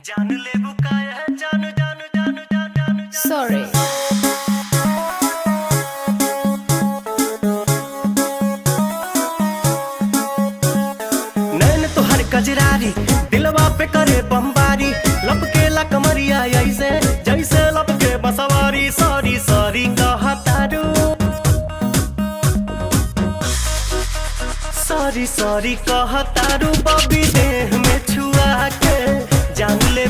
जान ले बुकाया जान जान जान जान जान Sorry. नैन तो हर कजरारी दिलवा पे करे बमबारी लपके ला कमरिया ऐसे जैसे लपके बसवारी सॉरी सॉरी कहतारू सॉरी सॉरी कहतारू बबी देह में छुआ के जान ले